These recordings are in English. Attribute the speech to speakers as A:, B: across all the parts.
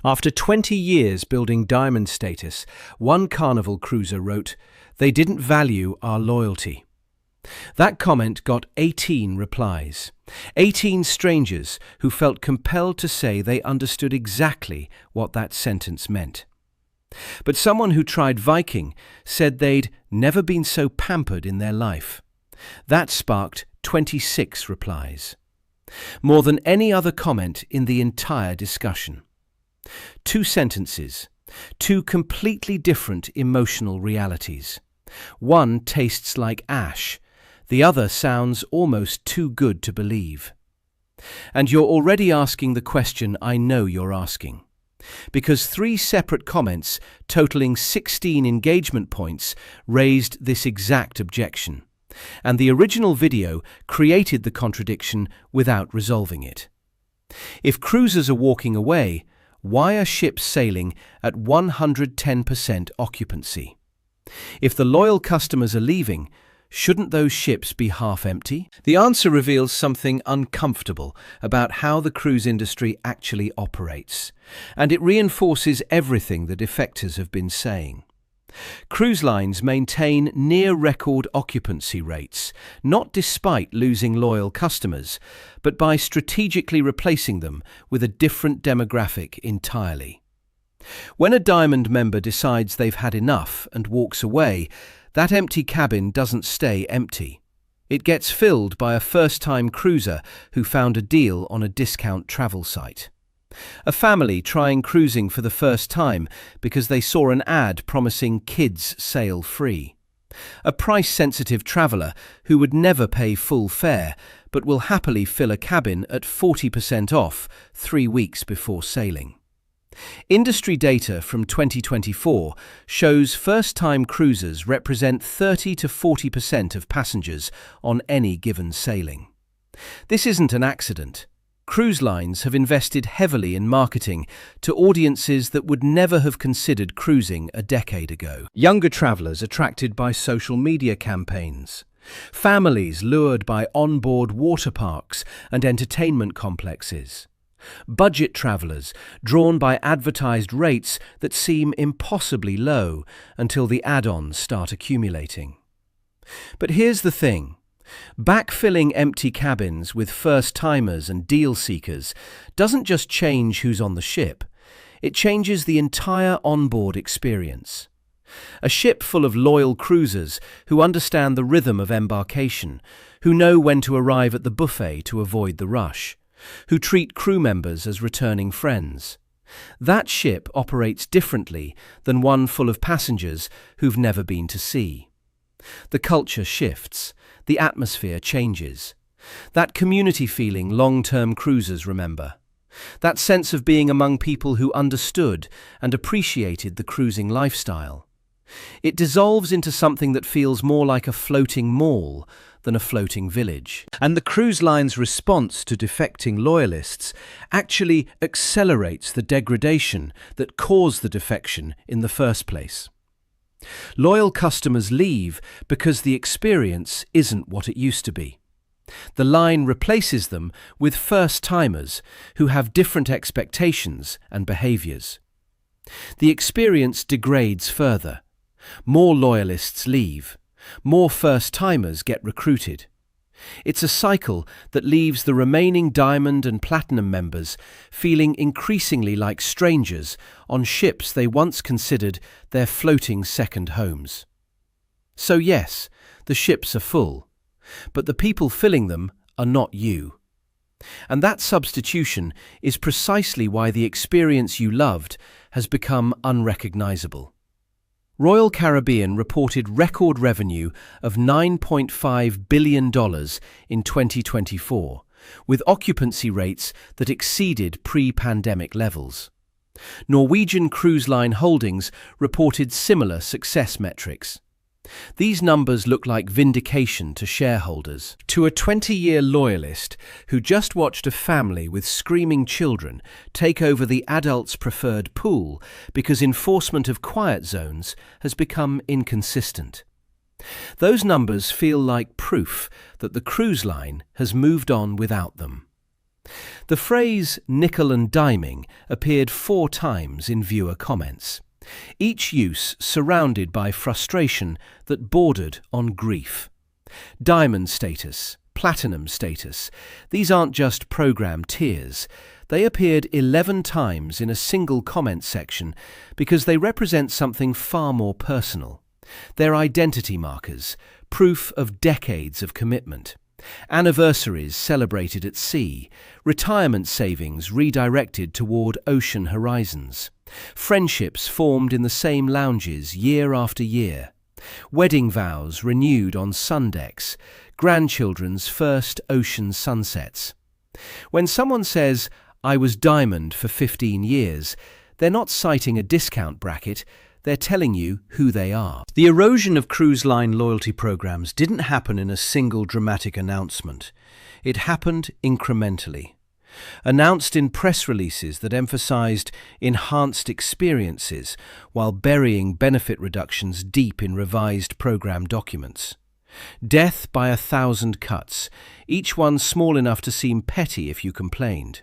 A: After 20 years building diamond status, one Carnival cruiser wrote, "They didn't value our loyalty." That comment got 18 replies. 18 strangers who felt compelled to say they understood exactly what that sentence meant. But someone who tried Viking said they'd never been so pampered in their life. That sparked 26 replies. More than any other comment in the entire discussion. Two sentences, two completely different emotional realities. One tastes like ash, the other sounds almost too good to believe. And you're already asking the question I know you're asking. Because 3 separate comments, totaling 16 engagement points, raised this exact objection. And the original video created the contradiction without resolving it. If cruisers are walking away, why are ships sailing at 110% occupancy? If the loyal customers are leaving, shouldn't those ships be half empty? The answer reveals something uncomfortable about how the cruise industry actually operates, and it reinforces everything the defectors have been saying. Cruise lines maintain near-record occupancy rates, not despite losing loyal customers, but by strategically replacing them with a different demographic entirely. When a Diamond member decides they've had enough and walks away, that empty cabin doesn't stay empty. It gets filled by a first-time cruiser who found a deal on a discount travel site. A family trying cruising for the first time because they saw an ad promising kids sail free. A price-sensitive traveller who would never pay full fare but will happily fill a cabin at 40% off 3 weeks before sailing. Industry data from 2024 shows first-time cruisers represent 30 to 40% of passengers on any given sailing. This isn't an accident. Cruise lines have invested heavily in marketing to audiences that would never have considered cruising a decade ago. Younger travellers attracted by social media campaigns. Families lured by onboard water parks and entertainment complexes. Budget travellers drawn by advertised rates that seem impossibly low until the add-ons start accumulating. But here's the thing. Backfilling empty cabins with first-timers and deal-seekers doesn't just change who's on the ship, it changes the entire onboard experience. A ship full of loyal cruisers who understand the rhythm of embarkation, who know when to arrive at the buffet to avoid the rush, who treat crew members as returning friends. That ship operates differently than one full of passengers who've never been to sea. The culture shifts. The atmosphere changes. That community feeling long-term cruisers remember. That sense of being among people who understood and appreciated the cruising lifestyle. It dissolves into something that feels more like a floating mall than a floating village. And the cruise line's response to defecting loyalists actually accelerates the degradation that caused the defection in the first place. Loyal customers leave because the experience isn't what it used to be. The line replaces them with first-timers who have different expectations and behaviours. The experience degrades further. More loyalists leave. More first-timers get recruited. It's a cycle that leaves the remaining Diamond and Platinum members feeling increasingly like strangers on ships they once considered their floating second homes. So yes, the ships are full, but the people filling them are not you. And that substitution is precisely why the experience you loved has become unrecognizable. Royal Caribbean reported record revenue of $9.5 billion in 2024, with occupancy rates that exceeded pre-pandemic levels. Norwegian Cruise Line Holdings reported similar success metrics. These numbers look like vindication to shareholders. To a 20-year loyalist who just watched a family with screaming children take over the adults' preferred pool because enforcement of quiet zones has become inconsistent. Those numbers feel like proof that the cruise line has moved on without them. The phrase nickel and diming appeared 4 times in viewer comments, each use surrounded by frustration that bordered on grief. Diamond status, platinum status, these aren't just program tiers. They appeared 11 times in a single comment section because they represent something far more personal. They're identity markers, proof of decades of commitment. Anniversaries celebrated at sea, retirement savings redirected toward ocean horizons, friendships formed in the same lounges year after year, wedding vows renewed on sun decks, grandchildren's first ocean sunsets. When someone says, "I was diamond for 15 years, they're not citing a discount bracket, they're telling you who they are. The erosion of cruise line loyalty programs didn't happen in a single dramatic announcement. It happened incrementally. Announced in press releases that emphasized enhanced experiences while burying benefit reductions deep in revised program documents. Death by 1,000 cuts, each one small enough to seem petty if you complained.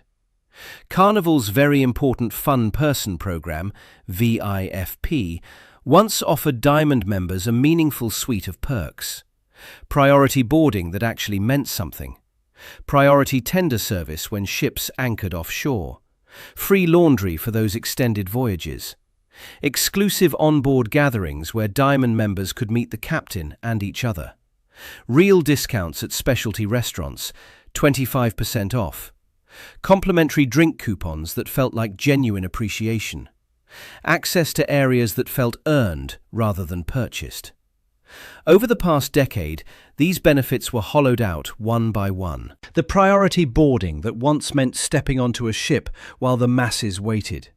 A: Carnival's very important Fun Person program, VIFP, once offered Diamond members a meaningful suite of perks. Priority boarding that actually meant something. Priority tender service when ships anchored offshore. Free laundry for those extended voyages. Exclusive onboard gatherings where Diamond members could meet the captain and each other. Real discounts at specialty restaurants, 25% off. Complimentary drink coupons that felt like genuine appreciation. Access to areas that felt earned rather than purchased. Over the past decade, these benefits were hollowed out one by one. The priority boarding that once meant stepping onto a ship while the masses waited.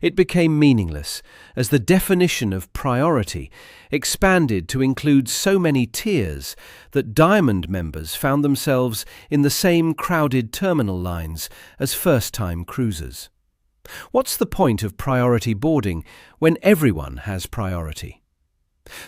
A: It became meaningless as the definition of priority expanded to include so many tiers that Diamond members found themselves in the same crowded terminal lines as first-time cruisers. What's the point of priority boarding when everyone has priority?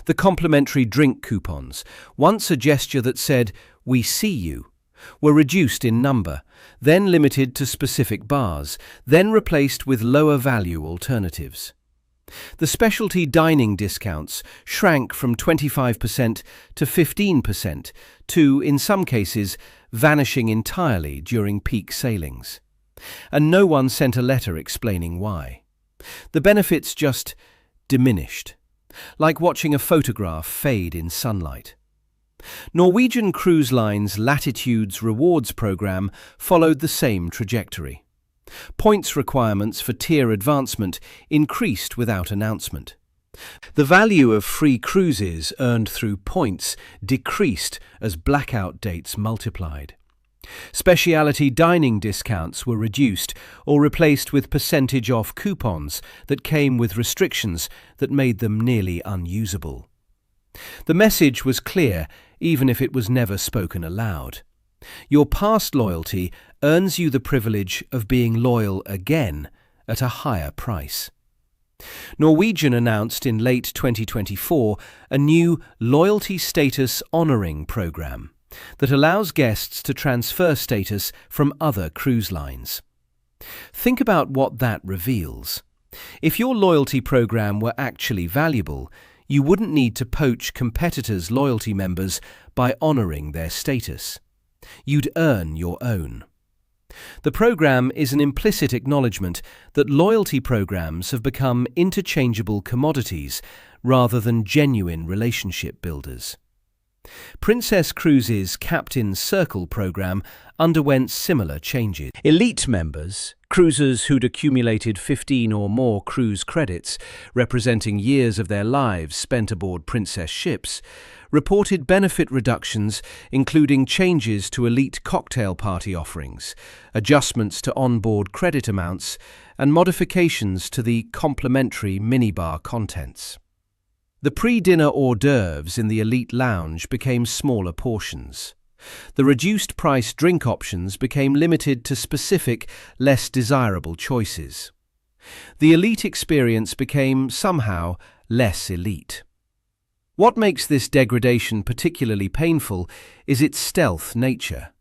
A: The complimentary drink coupons, once a gesture that said, "We see you," were reduced in number, then limited to specific bars, then replaced with lower-value alternatives. The specialty dining discounts shrank from 25% to 15% to, in some cases, vanishing entirely during peak sailings. And no one sent a letter explaining why. The benefits just diminished, like watching a photograph fade in sunlight. Norwegian Cruise Line's Latitudes Rewards program followed the same trajectory. Points requirements for tier advancement increased without announcement. The value of free cruises earned through points decreased as blackout dates multiplied. Specialty dining discounts were reduced or replaced with percentage-off coupons that came with restrictions that made them nearly unusable. The message was clear, even if it was never spoken aloud. Your past loyalty earns you the privilege of being loyal again at a higher price. Norwegian announced in late 2024 a new loyalty status honoring program that allows guests to transfer status from other cruise lines. Think about what that reveals. If your loyalty program were actually valuable, you wouldn't need to poach competitors' loyalty members by honoring their status. You'd earn your own. The program is an implicit acknowledgement that loyalty programs have become interchangeable commodities rather than genuine relationship builders. Princess Cruises' Captain's Circle program underwent similar changes. Elite members, cruisers who'd accumulated 15 or more cruise credits, representing years of their lives spent aboard Princess ships, reported benefit reductions including changes to elite cocktail party offerings, adjustments to onboard credit amounts, and modifications to the complimentary minibar contents. The pre-dinner hors d'oeuvres in the elite lounge became smaller portions. The reduced-price drink options became limited to specific, less desirable choices. The elite experience became, somehow, less elite. What makes this degradation particularly painful is its stealth nature.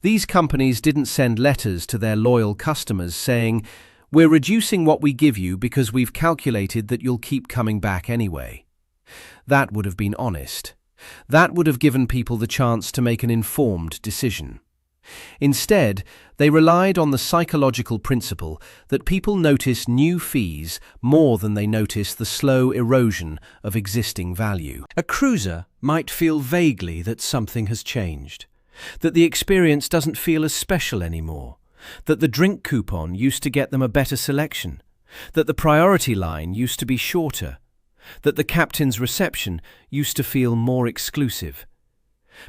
A: These companies didn't send letters to their loyal customers saying, "We're reducing what we give you because we've calculated that you'll keep coming back anyway." That would have been honest. That would have given people the chance to make an informed decision. Instead, they relied on the psychological principle that people notice new fees more than they notice the slow erosion of existing value. A cruiser might feel vaguely that something has changed, that the experience doesn't feel as special anymore, that the drink coupon used to get them a better selection, that the priority line used to be shorter, that the captain's reception used to feel more exclusive.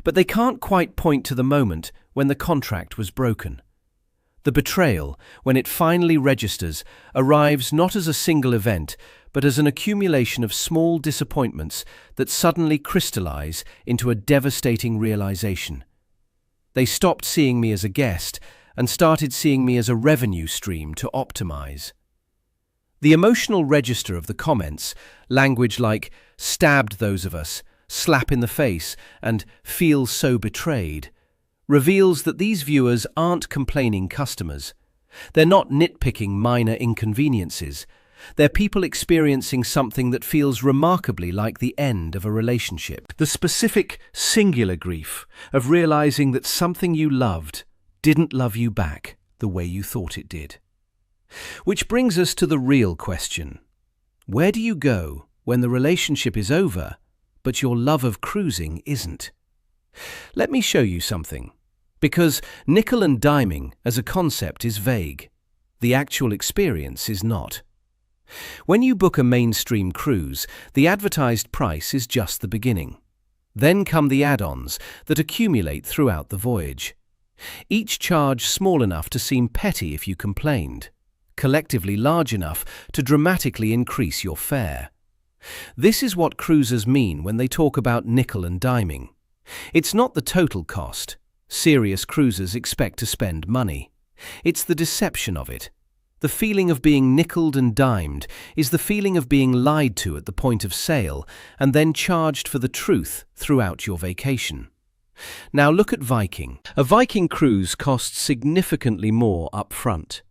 A: But they can't quite point to the moment when the contract was broken. The betrayal, when it finally registers, arrives not as a single event, but as an accumulation of small disappointments that suddenly crystallize into a devastating realization. They stopped seeing me as a guest and started seeing me as a revenue stream to optimize. The emotional register of the comments, language like "stabbed those of us," "slap in the face," and "feel so betrayed," reveals that these viewers aren't complaining customers. They're not nitpicking minor inconveniences. They're people experiencing something that feels remarkably like the end of a relationship. The specific, singular grief of realizing that something you loved didn't love you back the way you thought it did. Which brings us to the real question. Where do you go when the relationship is over, but your love of cruising isn't? Let me show you something. Because nickel and diming as a concept is vague. The actual experience is not. When you book a mainstream cruise, the advertised price is just the beginning. Then come the add-ons that accumulate throughout the voyage. Each charge small enough to seem petty if you complained, collectively large enough to dramatically increase your fare. This is what cruisers mean when they talk about nickel and diming. It's not the total cost. Serious cruisers expect to spend money. It's the deception of it. The feeling of being nickeled and dimed is the feeling of being lied to at the point of sale and then charged for the truth throughout your vacation. Now look at Viking. A Viking cruise costs significantly more up front,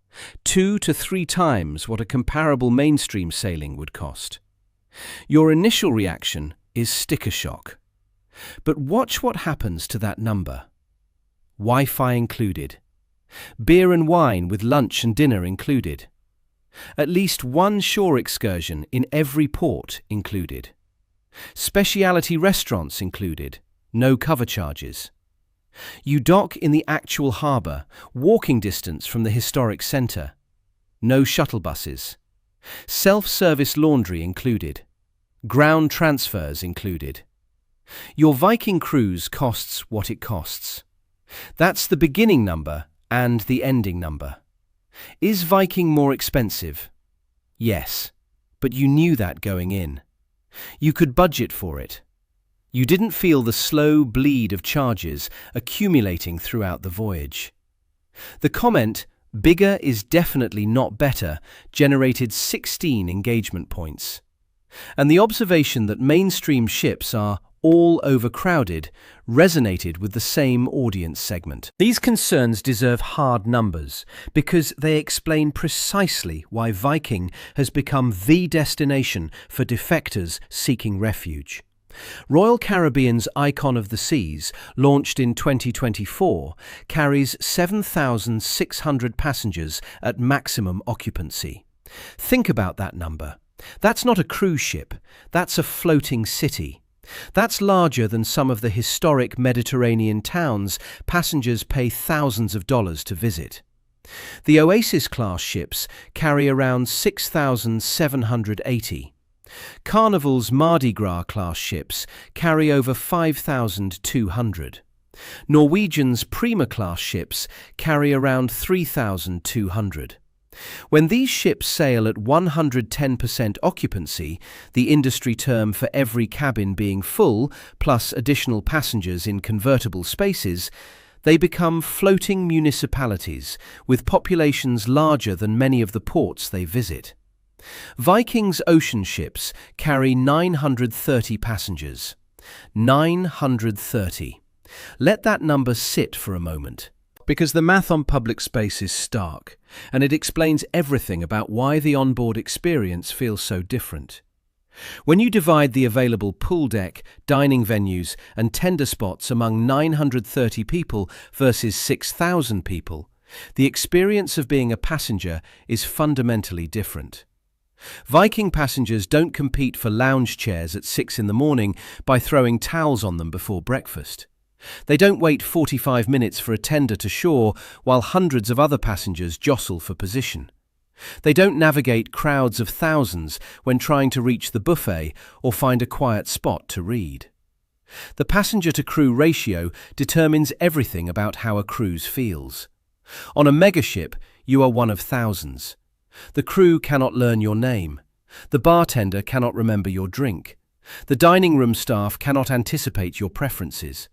A: 2 to 3 times what a comparable mainstream sailing would cost. Your initial reaction is sticker shock. But watch what happens to that number. Wi-Fi included. Beer and wine with lunch and dinner included. At least one shore excursion in every port included. Specialty restaurants included. No cover charges. You dock in the actual harbour, walking distance from the historic centre. No shuttle buses. Self-service laundry included. Ground transfers included. Your Viking cruise costs what it costs. That's the beginning number and the ending number. Is Viking more expensive? Yes, but you knew that going in. You could budget for it. You didn't feel the slow bleed of charges accumulating throughout the voyage. The comment, "Bigger is definitely not better," generated 16 engagement points. And the observation that mainstream ships are all overcrowded resonated with the same audience segment. These concerns deserve hard numbers because they explain precisely why Viking has become the destination for defectors seeking refuge. Royal Caribbean's Icon of the Seas, launched in 2024, carries 7,600 passengers at maximum occupancy. Think about that number. That's not a cruise ship, that's a floating city. That's larger than some of the historic Mediterranean towns passengers pay thousands of dollars to visit. The Oasis-class ships carry around 6,780. Carnival's Mardi Gras-class ships carry over 5,200. Norwegian's Prima-class ships carry around 3,200. When these ships sail at 110% occupancy, the industry term for every cabin being full, plus additional passengers in convertible spaces, they become floating municipalities with populations larger than many of the ports they visit. Viking's ocean ships carry 930 passengers. 930. Let that number sit for a moment, because the math on public space is stark, and it explains everything about why the onboard experience feels so different. When you divide the available pool deck, dining venues, and tender spots among 930 people versus 6,000 people, the experience of being a passenger is fundamentally different. Viking passengers don't compete for lounge chairs at 6 in the morning by throwing towels on them before breakfast. They don't wait 45 minutes for a tender to shore while hundreds of other passengers jostle for position. They don't navigate crowds of thousands when trying to reach the buffet or find a quiet spot to read. The passenger-to-crew ratio determines everything about how a cruise feels. On a megaship, you are one of thousands. The crew cannot learn your name. The bartender cannot remember your drink. The dining room staff cannot anticipate your preferences.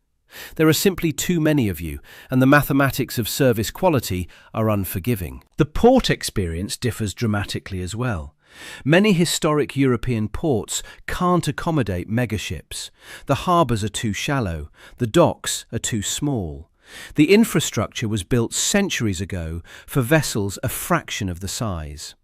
A: There are simply too many of you, and the mathematics of service quality are unforgiving. The port experience differs dramatically as well. Many historic European ports can't accommodate megaships. The harbours are too shallow. The docks are too small. The infrastructure was built centuries ago for vessels a fraction of the size.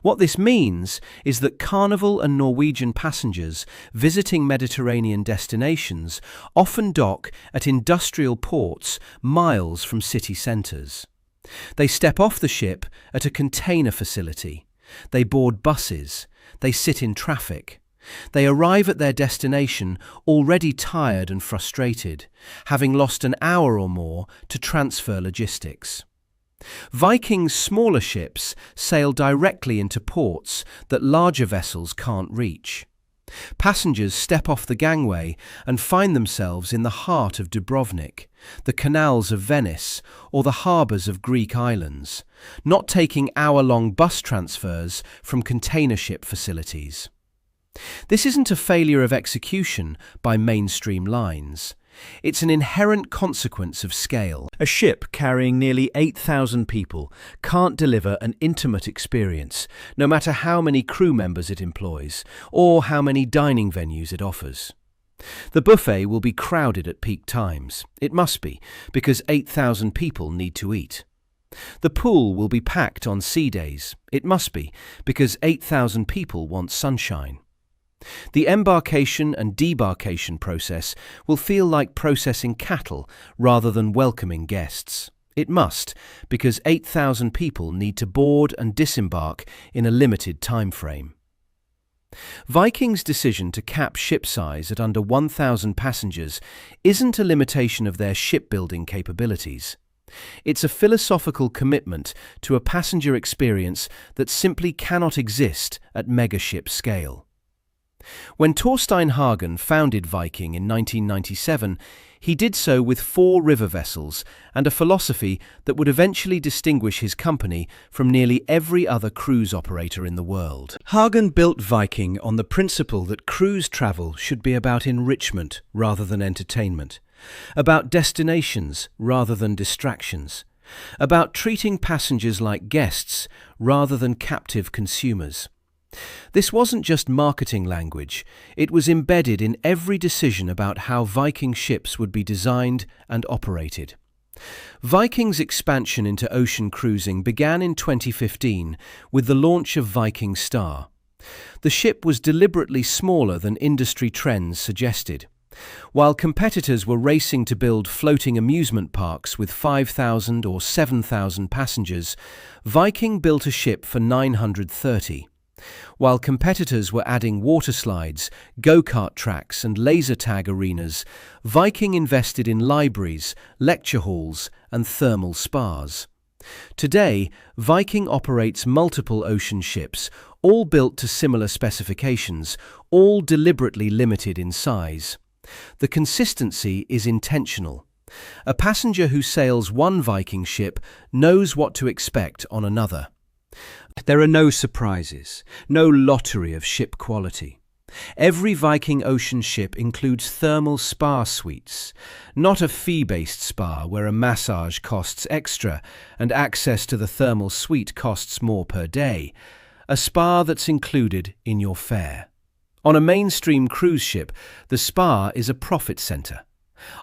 A: What this means is that Carnival and Norwegian passengers visiting Mediterranean destinations often dock at industrial ports miles from city centres. They step off the ship at a container facility. They board buses. They sit in traffic. They arrive at their destination already tired and frustrated, having lost an hour or more to transfer logistics. Viking's smaller ships sail directly into ports that larger vessels can't reach. Passengers step off the gangway and find themselves in the heart of Dubrovnik, the canals of Venice, or the harbours of Greek islands, not taking hour-long bus transfers from container ship facilities. This isn't a failure of execution by mainstream lines. It's an inherent consequence of scale. A ship carrying nearly 8,000 people can't deliver an intimate experience, no matter how many crew members it employs, or how many dining venues it offers. The buffet will be crowded at peak times. It must be, because 8,000 people need to eat. The pool will be packed on sea days. It must be, because 8,000 people want sunshine. The embarkation and debarkation process will feel like processing cattle rather than welcoming guests. It must, because 8,000 people need to board and disembark in a limited time frame. Viking's decision to cap ship size at under 1,000 passengers isn't a limitation of their shipbuilding capabilities. It's a philosophical commitment to a passenger experience that simply cannot exist at megaship scale. When Torstein Hagen founded Viking in 1997, he did so with 4 river vessels and a philosophy that would eventually distinguish his company from nearly every other cruise operator in the world. Hagen built Viking on the principle that cruise travel should be about enrichment rather than entertainment, about destinations rather than distractions, about treating passengers like guests rather than captive consumers. This wasn't just marketing language, it was embedded in every decision about how Viking ships would be designed and operated. Viking's expansion into ocean cruising began in 2015 with the launch of Viking Star. The ship was deliberately smaller than industry trends suggested. While competitors were racing to build floating amusement parks with 5,000 or 7,000 passengers, Viking built a ship for 930. While competitors were adding water slides, go-kart tracks and laser tag arenas, Viking invested in libraries, lecture halls and thermal spas. Today, Viking operates multiple ocean ships, all built to similar specifications, all deliberately limited in size. The consistency is intentional. A passenger who sails one Viking ship knows what to expect on another. There are no surprises, no lottery of ship quality. Every Viking ocean ship includes thermal spa suites, not a fee-based spa where a massage costs extra and access to the thermal suite costs more per day, a spa that's included in your fare. On a mainstream cruise ship, the spa is a profit centre.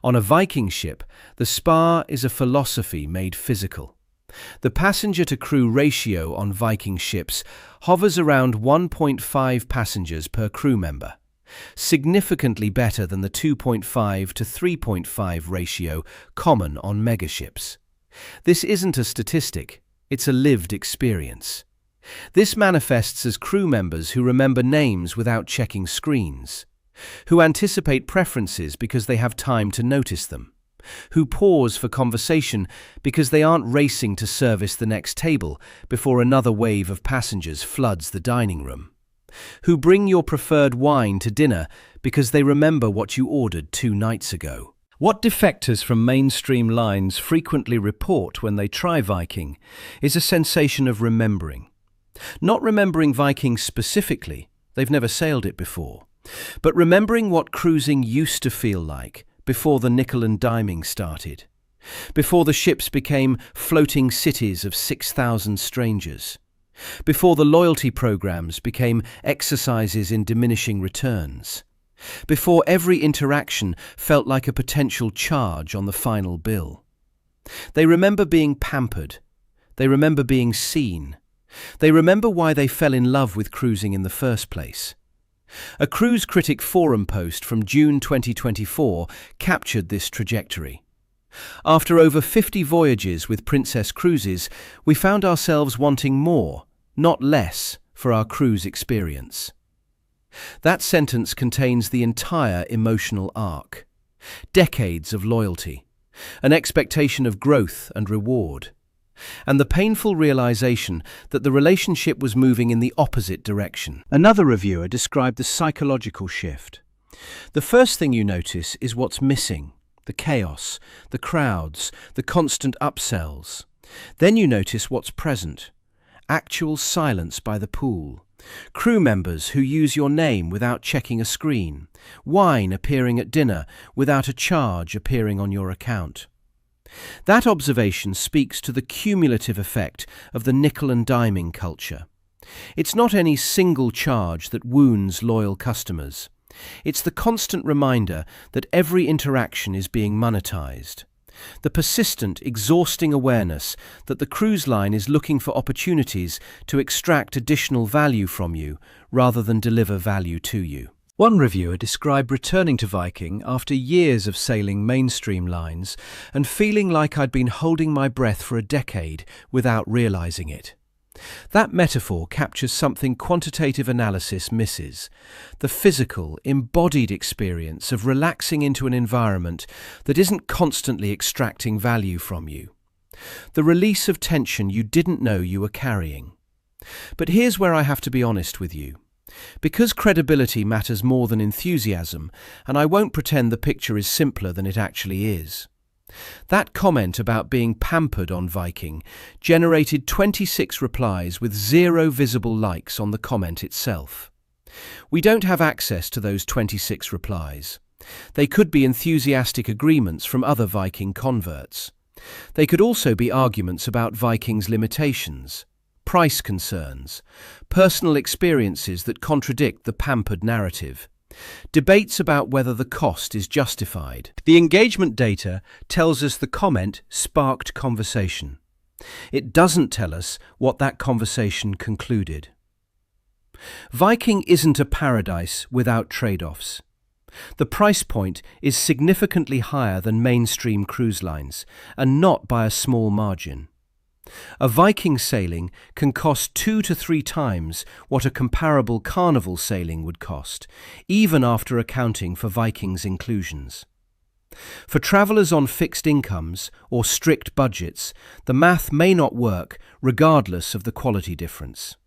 A: On a Viking ship, the spa is a philosophy made physical. The passenger-to-crew ratio on Viking ships hovers around 1.5 passengers per crew member, significantly better than the 2.5 to 3.5 ratio common on megaships. This isn't a statistic, it's a lived experience. This manifests as crew members who remember names without checking screens, who anticipate preferences because they have time to notice them, who pause for conversation because they aren't racing to service the next table before another wave of passengers floods the dining room, who bring your preferred wine to dinner because they remember what you ordered 2 nights ago. What defectors from mainstream lines frequently report when they try Viking is a sensation of remembering. Not remembering Viking specifically, they've never sailed it before, but remembering what cruising used to feel like before the nickel and diming started, before the ships became floating cities of 6,000 strangers, before the loyalty programs became exercises in diminishing returns, before every interaction felt like a potential charge on the final bill. They remember being pampered. They remember being seen. They remember why they fell in love with cruising in the first place. A Cruise Critic Forum post from June 2024 captured this trajectory. After over 50 voyages with Princess Cruises, we found ourselves wanting more, not less, for our cruise experience. That sentence contains the entire emotional arc. Decades of loyalty, an expectation of growth and reward, and the painful realization that the relationship was moving in the opposite direction. Another reviewer described the psychological shift. The first thing you notice is what's missing: the chaos, the crowds, the constant upsells. Then you notice what's present: actual silence by the pool, crew members who use your name without checking a screen, wine appearing at dinner without a charge appearing on your account. That observation speaks to the cumulative effect of the nickel and diming culture. It's not any single charge that wounds loyal customers. It's the constant reminder that every interaction is being monetized. The persistent, exhausting awareness that the cruise line is looking for opportunities to extract additional value from you rather than deliver value to you. One reviewer described returning to Viking after years of sailing mainstream lines and feeling like I'd been holding my breath for a decade without realizing it. That metaphor captures something quantitative analysis misses: the physical, embodied experience of relaxing into an environment that isn't constantly extracting value from you. The release of tension you didn't know you were carrying. But here's where I have to be honest with you. Because credibility matters more than enthusiasm, and I won't pretend the picture is simpler than it actually is. That comment about being pampered on Viking generated 26 replies with 0 visible likes on the comment itself. We don't have access to those 26 replies. They could be enthusiastic agreements from other Viking converts. They could also be arguments about Viking's limitations, price concerns, personal experiences that contradict the pampered narrative, debates about whether the cost is justified. The engagement data tells us the comment sparked conversation. It doesn't tell us what that conversation concluded. Viking isn't a paradise without trade-offs. The price point is significantly higher than mainstream cruise lines, and not by a small margin. A Viking sailing can cost 2 to 3 times what a comparable Carnival sailing would cost, even after accounting for Viking's inclusions. For travellers on fixed incomes or strict budgets, the math may not work regardless of the quality difference.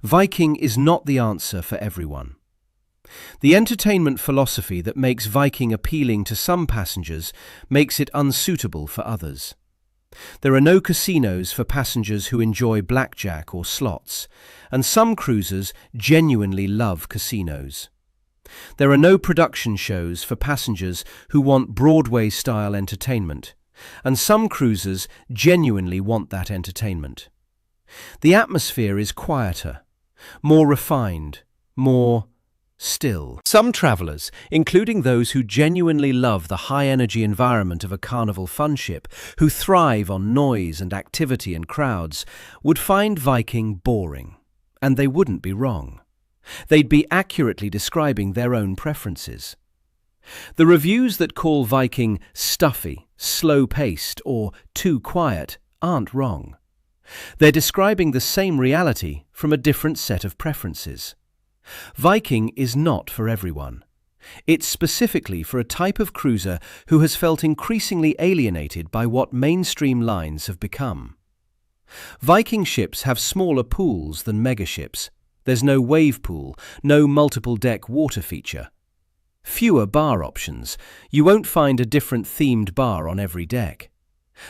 A: Viking is not the answer for everyone. The entertainment philosophy that makes Viking appealing to some passengers makes it unsuitable for others. There are no casinos for passengers who enjoy blackjack or slots, and some cruisers genuinely love casinos. There are no production shows for passengers who want Broadway-style entertainment, and some cruisers genuinely want that entertainment. The atmosphere is quieter, more refined, more still. Some travelers, including those who genuinely love the high-energy environment of a Carnival fun ship, who thrive on noise and activity and crowds, would find Viking boring. And they wouldn't be wrong. They'd be accurately describing their own preferences. The reviews that call Viking stuffy, slow-paced, or too quiet aren't wrong. They're describing the same reality from a different set of preferences. Viking is not for everyone. It's specifically for a type of cruiser who has felt increasingly alienated by what mainstream lines have become. Viking ships have smaller pools than megaships. There's no wave pool, no multiple-deck water feature. Fewer bar options. You won't find a different themed bar on every deck.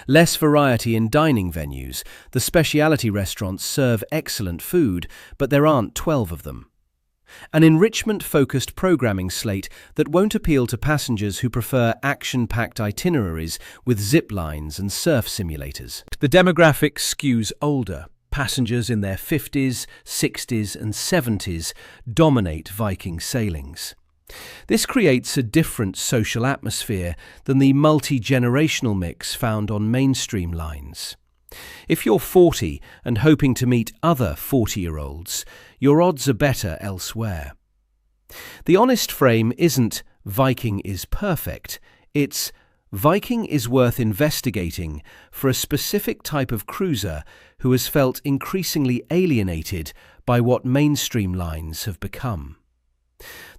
A: Less variety in dining venues. The specialty restaurants serve excellent food, but there aren't 12 of them. An enrichment-focused programming slate that won't appeal to passengers who prefer action-packed itineraries with zip lines and surf simulators. The demographic skews older. Passengers in their 50s, 60s and 70s dominate Viking sailings. This creates a different social atmosphere than the multi-generational mix found on mainstream lines. If you're 40 and hoping to meet other 40-year-olds, your odds are better elsewhere. The honest frame isn't Viking is perfect, it's Viking is worth investigating for a specific type of cruiser who has felt increasingly alienated by what mainstream lines have become.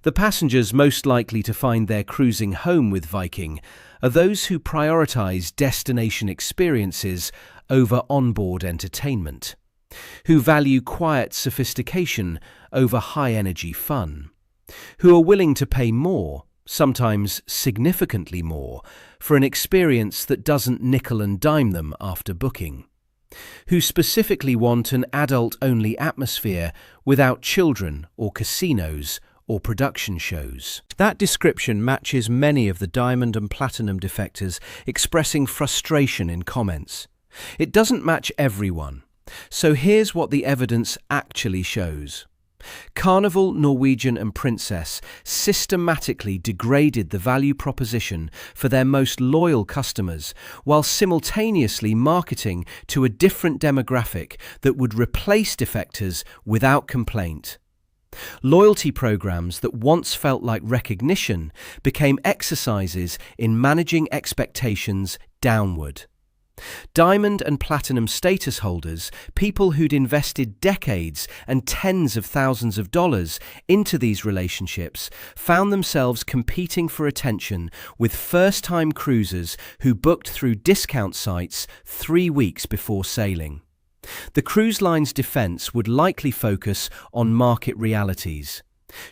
A: The passengers most likely to find their cruising home with Viking are those who prioritize destination experiences over onboard entertainment, who value quiet sophistication over high-energy fun, who are willing to pay more, sometimes significantly more, for an experience that doesn't nickel and dime them after booking, who specifically want an adult-only atmosphere without children or casinos or production shows. That description matches many of the Diamond and Platinum defectors expressing frustration in comments. It doesn't match everyone, so here's what the evidence actually shows. Carnival, Norwegian and Princess systematically degraded the value proposition for their most loyal customers while simultaneously marketing to a different demographic that would replace defectors without complaint. Loyalty programs that once felt like recognition became exercises in managing expectations downward. Diamond and Platinum status holders, people who'd invested decades and tens of thousands of dollars into these relationships, found themselves competing for attention with first-time cruisers who booked through discount sites 3 weeks before sailing. The cruise line's defense would likely focus on market realities.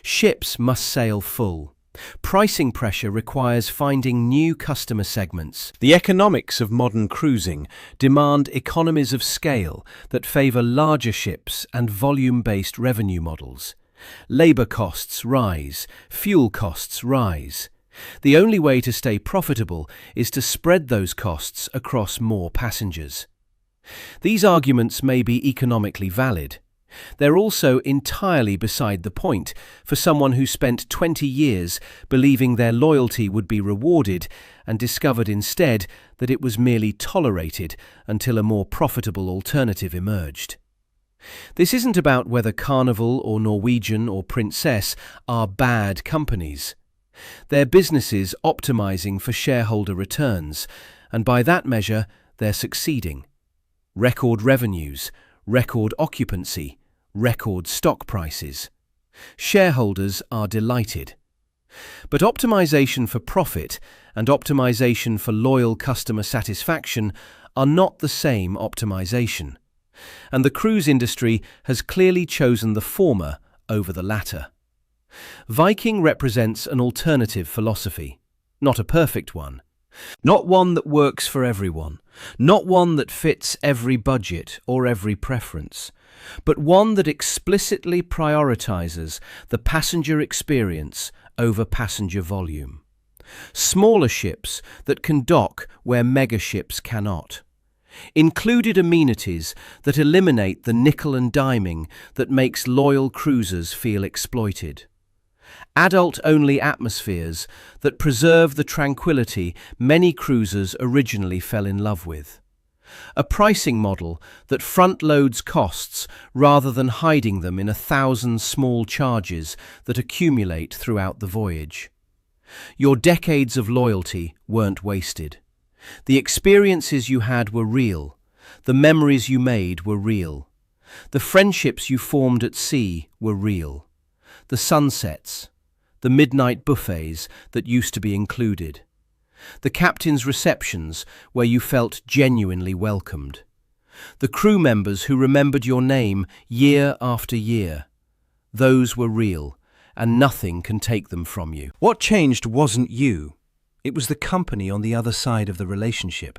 A: Ships must sail full. Pricing pressure requires finding new customer segments. The economics of modern cruising demand economies of scale that favor larger ships and volume-based revenue models. Labor costs rise, fuel costs rise. The only way to stay profitable is to spread those costs across more passengers. These arguments may be economically valid. They're also entirely beside the point for someone who spent 20 years believing their loyalty would be rewarded and discovered instead that it was merely tolerated until a more profitable alternative emerged. This isn't about whether Carnival or Norwegian or Princess are bad companies. They're businesses optimizing for shareholder returns, and by that measure, they're succeeding. Record revenues, record occupancy, record stock prices. Shareholders are delighted. But optimization for profit and optimization for loyal customer satisfaction are not the same optimization, and the cruise industry has clearly chosen the former over the latter. Viking represents an alternative philosophy, not a perfect one. Not one that works for everyone, not one that fits every budget or every preference, but one that explicitly prioritizes the passenger experience over passenger volume. Smaller ships that can dock where megaships cannot. Included amenities that eliminate the nickel and diming that makes loyal cruisers feel exploited. adult-only atmospheres that preserve the tranquility many cruisers originally fell in love with. A pricing model that front-loads costs rather than hiding them in 1,000 small charges that accumulate throughout the voyage. Your decades of loyalty weren't wasted. The experiences you had were real. The memories you made were real. The friendships you formed at sea were real. The sunsets, the midnight buffets that used to be included. The captain's receptions where you felt genuinely welcomed. The crew members who remembered your name year after year. Those were real, and nothing can take them from you.
B: What changed wasn't you. It was the company on the other side of the relationship.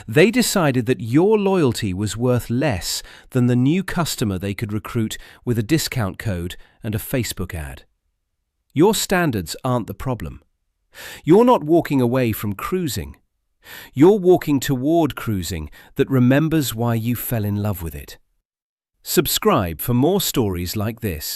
A: They decided that your loyalty was worth less than the new customer they could recruit with a discount code and a Facebook ad. Your standards aren't the problem. You're not walking away from cruising. You're walking toward cruising that remembers why you fell in love with it. Subscribe for more stories like this.